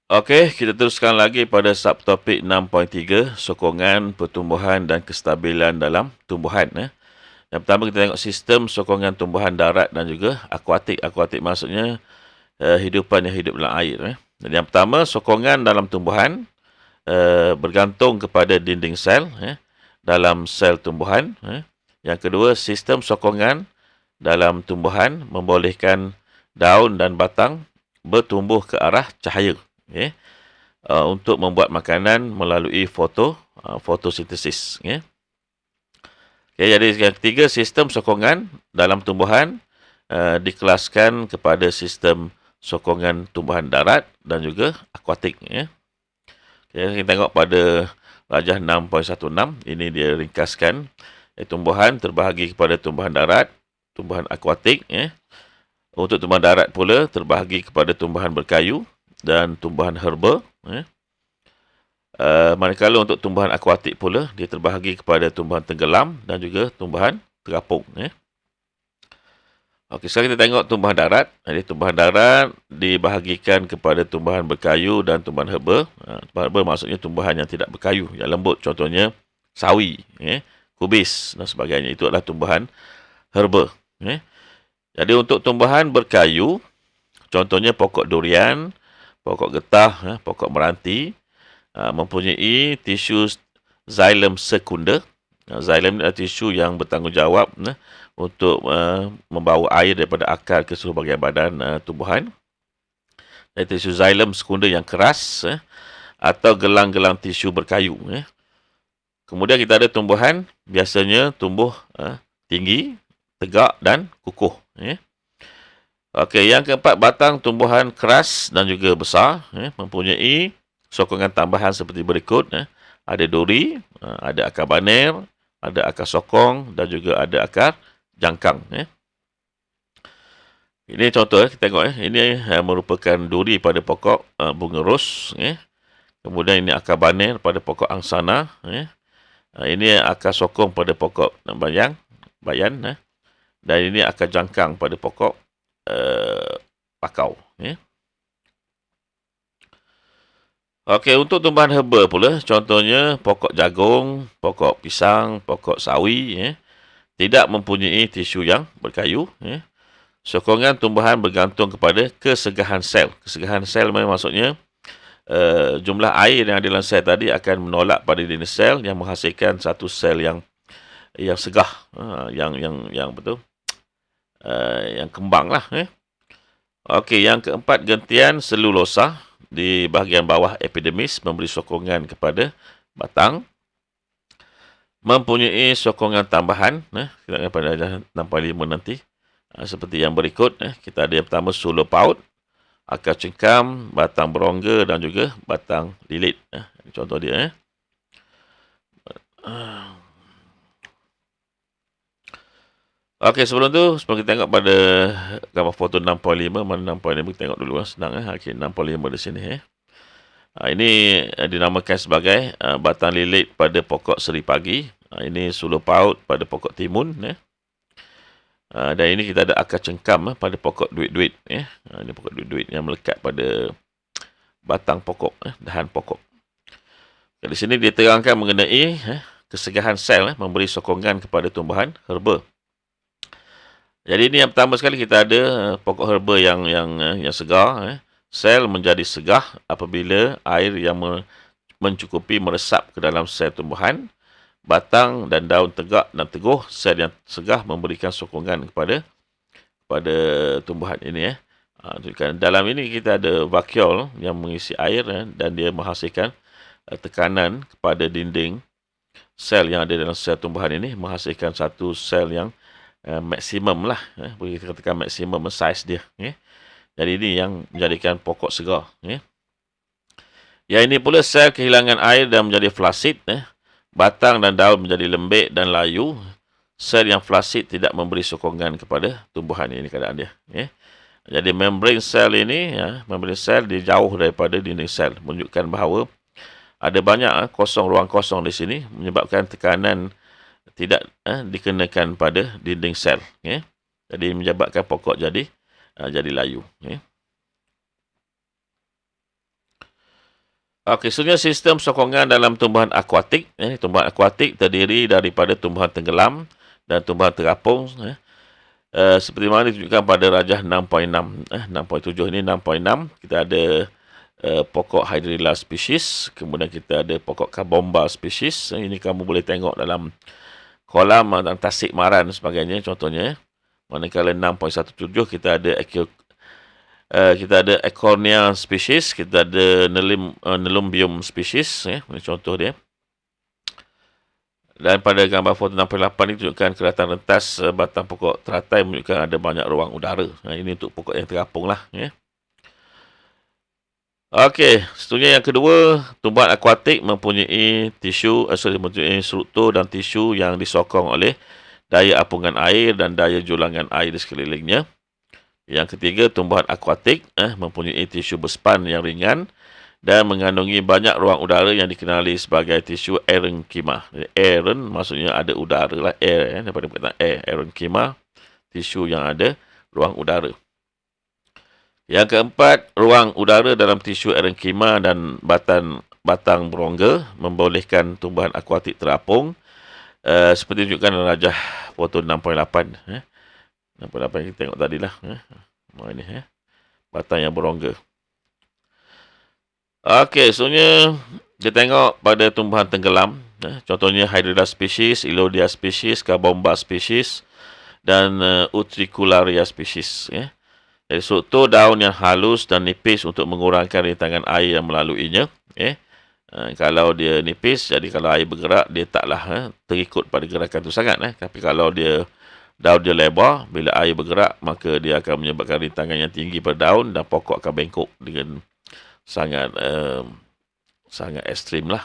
Okey, kita teruskan lagi pada subtopik 6.3, sokongan, pertumbuhan dan kestabilan dalam tumbuhan. Yang pertama kita tengok sistem sokongan tumbuhan darat dan juga akuatik. Akuatik maksudnya hidupan yang hidup dalam air. Jadi yang pertama, sokongan dalam tumbuhan bergantung kepada dinding sel dalam sel tumbuhan. Yang kedua, sistem sokongan dalam tumbuhan membolehkan daun dan batang bertumbuh ke arah cahaya. Untuk membuat makanan melalui fotosintesis. Jadi yang ketiga, sistem sokongan dalam tumbuhan dikelaskan kepada sistem sokongan tumbuhan darat dan juga akuatik. Kita tengok pada rajah 6.16, ini dia ringkaskan. Tumbuhan terbahagi kepada tumbuhan darat, tumbuhan akuatik. Untuk tumbuhan darat pula terbahagi kepada tumbuhan berkayu dan tumbuhan herba. Manakala untuk tumbuhan akuatik pula, dia terbahagi kepada tumbuhan tenggelam dan juga tumbuhan terapung. Okey, sekarang kita tengok tumbuhan darat. Jadi, tumbuhan darat dibahagikan kepada tumbuhan berkayu dan tumbuhan herba. Tumbuhan herba maksudnya tumbuhan yang tidak berkayu, yang lembut. Contohnya, sawi, kubis dan sebagainya. Itu adalah tumbuhan herba. Jadi, untuk tumbuhan berkayu, contohnya pokok durian, pokok getah, pokok meranti, mempunyai tisu xylem sekunder. Xylem adalah tisu yang bertanggungjawab untuk membawa air daripada akar ke seluruh bahagian badan tumbuhan. Dan tisu xylem sekunder yang keras atau gelang-gelang tisu berkayu. Kemudian kita ada tumbuhan, biasanya tumbuh tinggi, tegak dan kukuh. Okey, yang keempat, batang tumbuhan keras dan juga besar, mempunyai sokongan tambahan seperti berikut. Ada duri, ada akar baner, ada akar sokong dan juga ada akar jangkang. Ini contoh, kita tengok. Ini merupakan duri pada pokok bunga ros. Kemudian ini akar baner pada pokok angsana. Ini akar sokong pada pokok bayan. Dan ini akar jangkang pada pokok pakau. Okey, untuk tumbuhan herba pula, contohnya pokok jagung, pokok pisang, pokok sawi, tidak mempunyai tisu yang berkayu. Sokongan tumbuhan bergantung kepada kesegahan sel. Kesegahan sel maksudnya jumlah air yang ada dalam sel tadi akan menolak pada dinding sel yang menghasilkan satu sel yang segah, yang betul, yang kembang lah. Okey, yang keempat, gentian selulosa di bahagian bawah epidermis memberi sokongan kepada batang. Mempunyai sokongan tambahan, kita akan pada 6.5 nanti. Seperti yang berikut, kita ada yang pertama sulopaut, akar cengkam, batang berongga dan juga batang lilit. Contoh dia. Okey, sebelum tu, sebelum kita tengok pada gambar foto 6.5, mana 6.5 kita tengok dulu, senang. Okey, 6.5 di sini. Ini dinamakan sebagai batang lilit pada pokok seri pagi. Ini suluh paut pada pokok timun. Dan ini kita ada akar cengkam pada pokok duit-duit. Ini pokok duit-duit yang melekat pada batang pokok, dahan pokok. Di sini diterangkan mengenai kesegahan sel memberi sokongan kepada tumbuhan herba. Jadi ini yang pertama sekali, kita ada pokok herba yang segar. Sel menjadi segah apabila air yang mencukupi meresap ke dalam sel tumbuhan. Batang dan daun tegak dan teguh, sel yang segah memberikan sokongan kepada tumbuhan ini. Dalam ini kita ada vakuol yang mengisi air dan dia menghasilkan tekanan kepada dinding sel yang ada dalam sel tumbuhan ini, menghasilkan satu sel yang maksimum lah. Boleh kita katakan maksimum size dia. Jadi ini yang menjadikan pokok segar. Yang ini pula sel kehilangan air dan menjadi flasid. Batang dan daun menjadi lembek dan layu. Sel yang flasid tidak memberi sokongan kepada tumbuhan. Ini keadaan dia. Jadi membrane sel ini, membrane sel dia jauh daripada dinding sel. Menunjukkan bahawa ada banyak ruang kosong di sini, menyebabkan tekanan tidak dikenakan pada dinding sel. Jadi menyebabkan pokok jadi layu. Okey, sebenarnya sistem sokongan dalam tumbuhan akuatik, tumbuhan akuatik terdiri daripada tumbuhan tenggelam dan tumbuhan terapung, seperti mana ditunjukkan pada rajah 6.6, 6.7 ini 6.6, kita ada pokok Hydrilla species, kemudian kita ada pokok Kabomba species. Ini kamu boleh tengok dalam kolam dan tasik maran sebagainya contohnya. Manakala 6.17 kita ada Acornia species, kita ada Nelumbium species, contoh dia. Dan pada gambar foto 68 ini tunjukkan kelihatan rentas batang pokok teratai menunjukkan ada banyak ruang udara. Ini untuk pokok yang terapung lah. Okey, seterusnya yang kedua, tumbuhan akuatik mempunyai mempunyai struktur dan tisu yang disokong oleh daya apungan air dan daya julangan air di sekelilingnya. Yang ketiga, tumbuhan akuatik mempunyai tisu berspan yang ringan dan mengandungi banyak ruang udara yang dikenali sebagai tisu aerenkima. Aeren maksudnya ada udara lah, air, daripada perkataan air. Aerenkima, tisu yang ada ruang udara. Yang keempat, ruang udara dalam tisu aerenkima dan batang berongga membolehkan tumbuhan akuatik terapung, seperti tunjukkan dalam rajah foto 6.8. 6.8 kita tengok tadi lah. Ini, batang yang berongga. Okey, seterusnya kita tengok pada tumbuhan tenggelam. Contohnya Hydrilla species, Ilodia species, Kabomba species dan Utricularia species. Jadi struktur daun yang halus dan nipis untuk mengurangkan rintangan air yang melaluinya. Kalau dia nipis, jadi kalau air bergerak, dia taklah terikut pada gerakan itu sangat. Tapi kalau daun dia lebar, bila air bergerak, maka dia akan menyebabkan rintangan yang tinggi pada daun dan pokok akan bengkok dengan sangat ekstrim lah.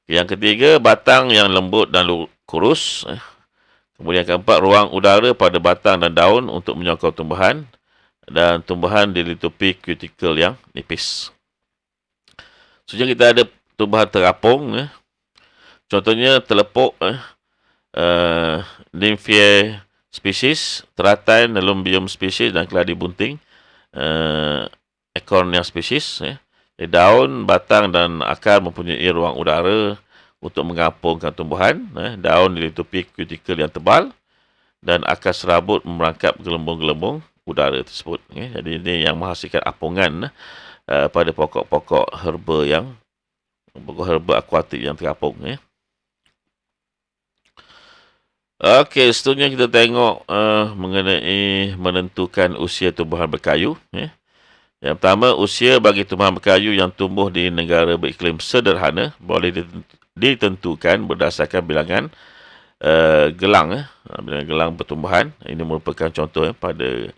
Yang ketiga, batang yang lembut dan kurus. Kemudian keempat, ruang udara pada batang dan daun untuk menyokong tumbuhan. Dan tumbuhan dilitupi cuticle yang nipis. Seterusnya kita ada tumbuhan terapung. Contohnya telepok, Nymphaea species, teratai, Nelumbium species dan keladi bunting, Acornia species. Daun, batang dan akar mempunyai ruang udara untuk mengapungkan tumbuhan. Daun dilitupi cuticle yang tebal dan akar serabut merangkap gelembung-gelembung udara tersebut. Jadi ini yang menghasilkan apungan pada pokok-pokok herba akuatik yang terapung. Okey, seterusnya kita tengok mengenai menentukan usia tumbuhan berkayu. Yang pertama, usia bagi tumbuhan berkayu yang tumbuh di negara beriklim sederhana boleh ditentukan berdasarkan bilangan gelang, bilangan gelang pertumbuhan. Ini merupakan contoh pada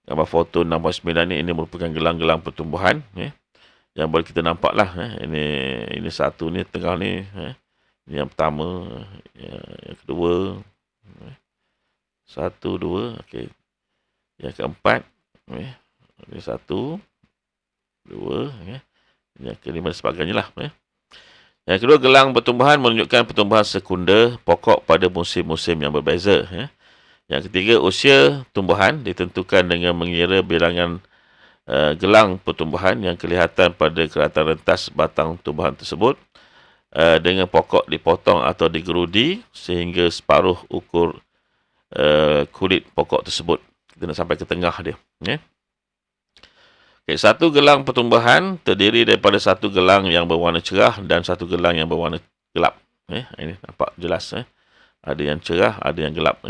gambar foto 6.9 ini merupakan gelang-gelang pertumbuhan yang boleh kita nampak lah. Ini satu ni tengah ni, ini yang pertama, yang kedua, 1, 2, okey. Yang keempat, ini 1, 2, yang kelima dan sebagainya lah. Yang kedua, gelang pertumbuhan menunjukkan pertumbuhan sekunder pokok pada musim-musim yang berbeza. Yang ketiga, usia tumbuhan ditentukan dengan mengira bilangan gelang pertumbuhan yang kelihatan pada kelihatan rentas batang tumbuhan tersebut dengan pokok dipotong atau digerudi sehingga separuh ukur kulit pokok tersebut. Kita nak sampai ke tengah dia. Okay, satu gelang pertumbuhan terdiri daripada satu gelang yang berwarna cerah dan satu gelang yang berwarna gelap. Ini nampak jelas. Ada yang cerah, ada yang gelap.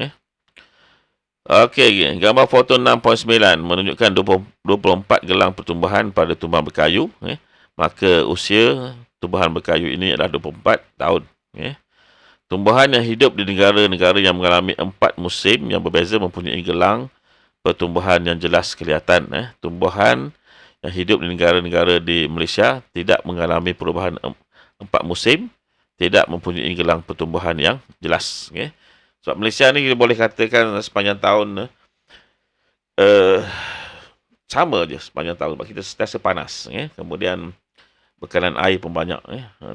Okey, gambar foto 6.9 menunjukkan 24 gelang pertumbuhan pada tumbuhan berkayu. Maka usia tumbuhan berkayu ini adalah 24 tahun. Tumbuhan yang hidup di negara-negara yang mengalami 4 musim yang berbeza mempunyai gelang pertumbuhan yang jelas kelihatan. Tumbuhan yang hidup di negara-negara di Malaysia tidak mengalami perubahan 4 musim, tidak mempunyai gelang pertumbuhan yang jelas. Sebab Malaysia ni kita boleh katakan sepanjang tahun sama je sepanjang tahun. Sebab kita sentiasa panas. Kemudian bekalan air pun banyak.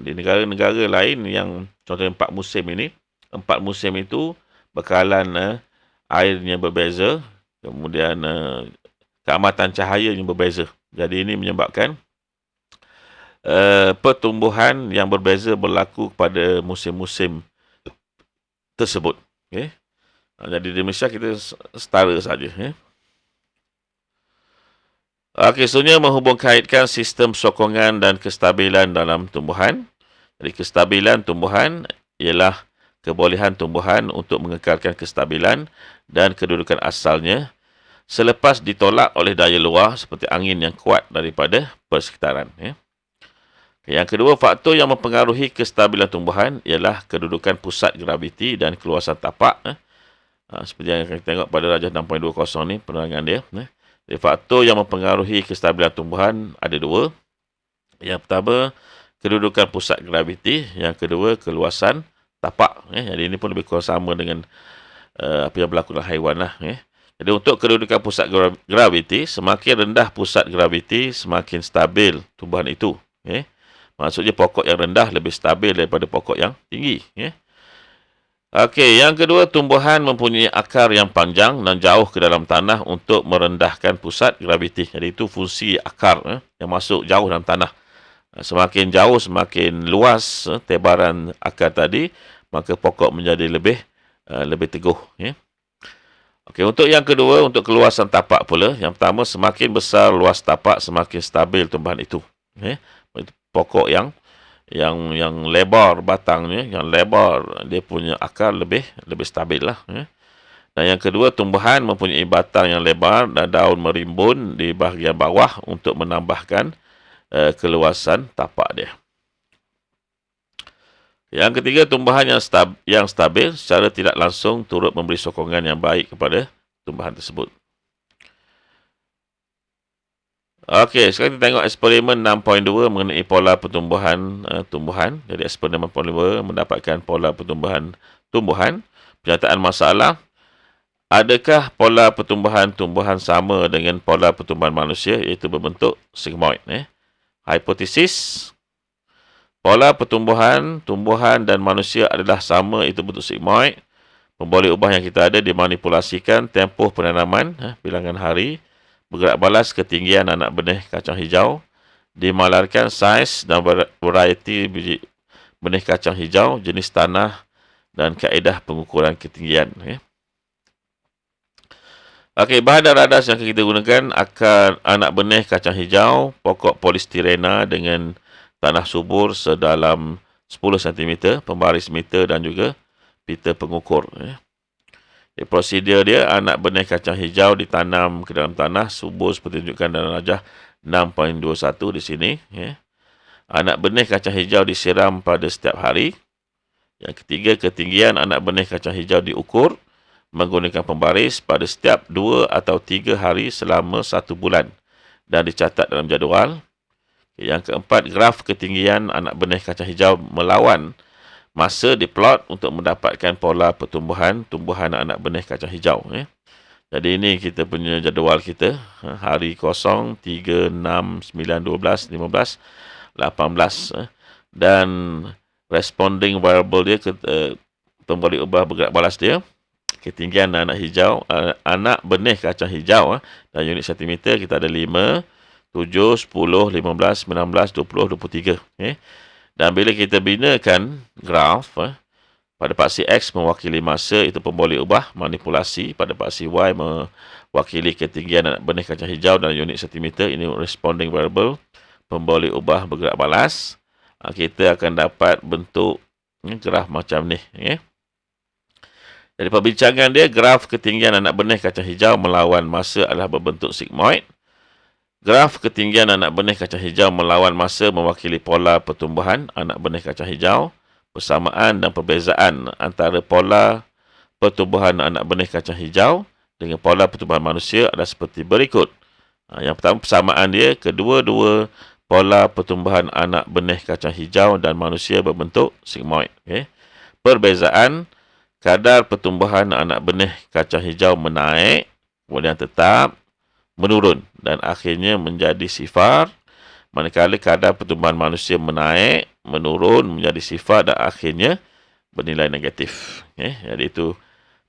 Di negara-negara lain yang contohnya 4 musim ini, 4 musim itu bekalan airnya berbeza. Kemudian keamatan cahaya yang berbeza. Jadi ini menyebabkan pertumbuhan yang berbeza berlaku pada musim-musim tersebut. Okay? Jadi di Malaysia kita setara saja. Okey, seterusnya menghubung kaitkan sistem sokongan dan kestabilan dalam tumbuhan. Jadi kestabilan tumbuhan ialah kebolehan tumbuhan untuk mengekalkan kestabilan dan kedudukan asalnya selepas ditolak oleh daya luar seperti angin yang kuat daripada persekitaran. Yang kedua, faktor yang mempengaruhi kestabilan tumbuhan ialah kedudukan pusat graviti dan keluasan tapak. Seperti yang kita tengok pada rajah 6.20 ni, penerangan dia. Jadi, faktor yang mempengaruhi kestabilan tumbuhan ada dua. Yang pertama, kedudukan pusat graviti. Yang kedua, keluasan tapak. Jadi, ini pun lebih kurang sama dengan apa yang berlaku dalam haiwan lah. Jadi, untuk kedudukan pusat graviti, semakin rendah pusat graviti, semakin stabil tumbuhan itu. Maksudnya, pokok yang rendah lebih stabil daripada pokok yang tinggi. Okey, yang kedua, tumbuhan mempunyai akar yang panjang dan jauh ke dalam tanah untuk merendahkan pusat graviti. Jadi itu fungsi akar yang masuk jauh dalam tanah. Semakin jauh, semakin luas tebaran akar tadi, maka pokok menjadi lebih teguh. Okey, untuk yang kedua, untuk keluasan tapak pula. Yang pertama, semakin besar luas tapak, semakin stabil tumbuhan itu. Pokok yang lebar batangnya, yang lebar, dia punya akar lebih stabil lah. Dan yang kedua, tumbuhan mempunyai batang yang lebar dan daun merimbun di bahagian bawah untuk menambahkan keluasan tapak dia. Yang ketiga, tumbuhan yang stabil secara tidak langsung turut memberi sokongan yang baik kepada tumbuhan tersebut. Okey, sekarang kita tengok eksperimen 6.2 mengenai pola pertumbuhan tumbuhan. Jadi eksperimen 6.2 mendapatkan pola pertumbuhan tumbuhan. Penyataan masalah, adakah pola pertumbuhan tumbuhan sama dengan pola pertumbuhan manusia iaitu berbentuk sigmoid? Hipotesis, pola pertumbuhan tumbuhan dan manusia adalah sama iaitu bentuk sigmoid. Pemboleh ubah yang kita ada dimanipulasikan tempoh penanaman, bilangan hari, bergerak balas ketinggian anak benih kacang hijau, dimalarkan saiz dan varieti biji benih kacang hijau, jenis tanah dan kaedah pengukuran ketinggian. Okey, bahan dan radas yang kita gunakan akar anak benih kacang hijau, pokok polistirena dengan tanah subur sedalam 10 cm, pembaris meter dan juga pita pengukur. Prosedur dia, anak benih kacang hijau ditanam ke dalam tanah subur seperti tunjukkan dalam rajah 6.21 di sini. Anak benih kacang hijau disiram pada setiap hari. Yang ketiga, ketinggian anak benih kacang hijau diukur menggunakan pembaris pada setiap 2 atau 3 hari selama 1 bulan dan dicatat dalam jadual. Yang keempat, graf ketinggian anak benih kacang hijau melawan masa diplot untuk mendapatkan pola pertumbuhan tumbuhan anak benih kacang hijau. Jadi ini kita punya jadual kita. Hari kosong 3, 6, 9, 12, 15, 18. Dan responding variable dia, pemboleh ubah bergerak balas dia. Ketinggian anak hijau, anak benih kacang hijau dan unit sentimeter kita ada 5, 7, 10, 15, 19, 20, 23. Dan bila kita binakan graf, pada paksi X mewakili masa, itu pemboleh ubah, manipulasi. Pada paksi Y mewakili ketinggian anak benih kacang hijau dan unit sentimeter. Ini responding variable. Pemboleh ubah bergerak balas. Kita akan dapat bentuk graf macam ni. Jadi perbincangan dia, graf ketinggian anak benih kacang hijau melawan masa adalah berbentuk sigmoid. Graf ketinggian anak benih kacang hijau melawan masa mewakili pola pertumbuhan anak benih kacang hijau. Persamaan dan perbezaan antara pola pertumbuhan anak benih kacang hijau dengan pola pertumbuhan manusia adalah seperti berikut. Yang pertama, persamaan dia, kedua-dua pola pertumbuhan anak benih kacang hijau dan manusia berbentuk sigmoid. Perbezaan, kadar pertumbuhan anak benih kacang hijau menaik, kemudian tetap menurun dan akhirnya menjadi sifar, manakala kadar pertumbuhan manusia menaik, menurun, menjadi sifar dan akhirnya bernilai negatif. Jadi itu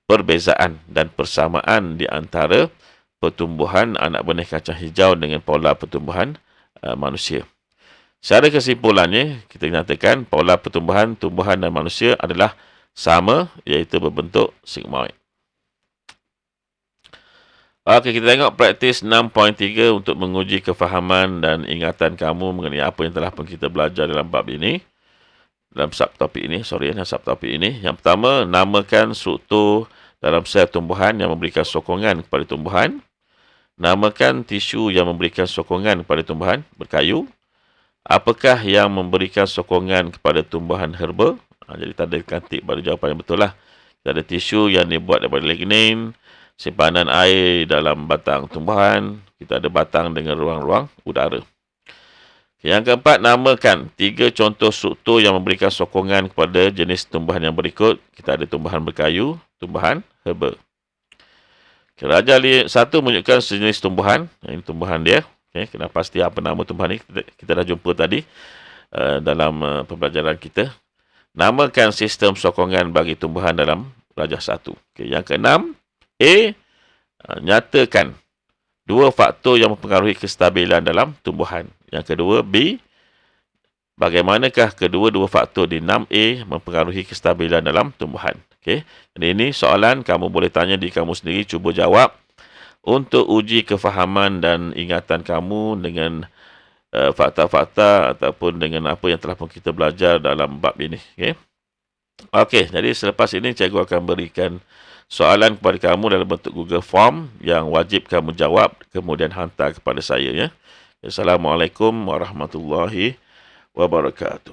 perbezaan dan persamaan di antara pertumbuhan anak benih kacang hijau dengan pola pertumbuhan manusia. Secara kesimpulannya, kita nyatakan pola pertumbuhan tumbuhan dan manusia adalah sama, iaitu berbentuk sigmoid. Okey, kita tengok praktis 6.3 untuk menguji kefahaman dan ingatan kamu mengenai apa yang telah pun kita belajar dalam bab ini. Dalam subtopik ini, Yang pertama, namakan struktur dalam sel tumbuhan yang memberikan sokongan kepada tumbuhan. Namakan tisu yang memberikan sokongan kepada tumbuhan berkayu. Apakah yang memberikan sokongan kepada tumbuhan herba? Jadi tanda kantik pada jawapan yang betul lah. Kita ada tisu yang dibuat daripada lignin, simpanan air dalam batang tumbuhan. Kita ada batang dengan ruang-ruang udara. Yang keempat, namakan 3 contoh struktur yang memberikan sokongan kepada jenis tumbuhan yang berikut. Kita ada tumbuhan berkayu, tumbuhan herba. Raja 1 menunjukkan sejenis tumbuhan. Ini tumbuhan dia. Okay, kena pasti apa nama tumbuhan ini. Kita dah jumpa tadi dalam pembelajaran kita. Namakan sistem sokongan bagi tumbuhan dalam Raja 1. Okay, yang keenam, nyatakan 2 faktor yang mempengaruhi kestabilan dalam tumbuhan. Yang kedua, B, bagaimanakah kedua-dua faktor di 6A mempengaruhi kestabilan dalam tumbuhan. Okay. Jadi ini soalan kamu boleh tanya diri kamu sendiri, cuba jawab untuk uji kefahaman dan ingatan kamu dengan fakta-fakta ataupun dengan apa yang telah pun kita belajar dalam bab ini. Okey, jadi selepas ini cikgu akan berikan soalan kepada kamu dalam bentuk Google Form yang wajib kamu jawab kemudian hantar kepada saya. Assalamualaikum warahmatullahi wabarakatuh.